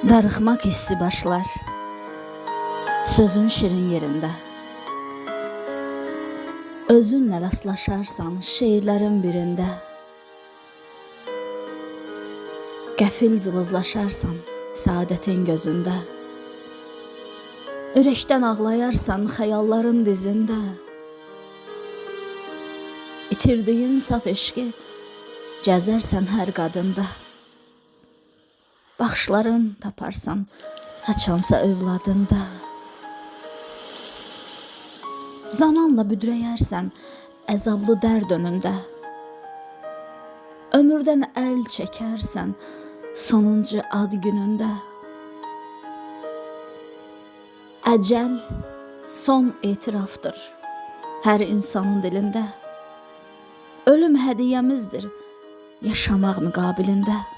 Darıxmaq hissi başlar sözün şirin yerində. Özünlə rastlaşarsan şeirlərin birində. Qəfil cılızlaşarsan saadətin gözündə. Ürəkdən ağlayarsan xəyalların dizində. İtirdiyin saf eşqi gəzərsən hər qadında. Baxışların taparsan haçansa övladında. Zamanla büdrəyərsən əzablı dərd önündə. Ömürdən əl çəkərsən sonuncu ad günündə. Əcəl son etirafdır hər insanın dilində. Ölüm hədiyyəmizdir yaşamaq müqabilində.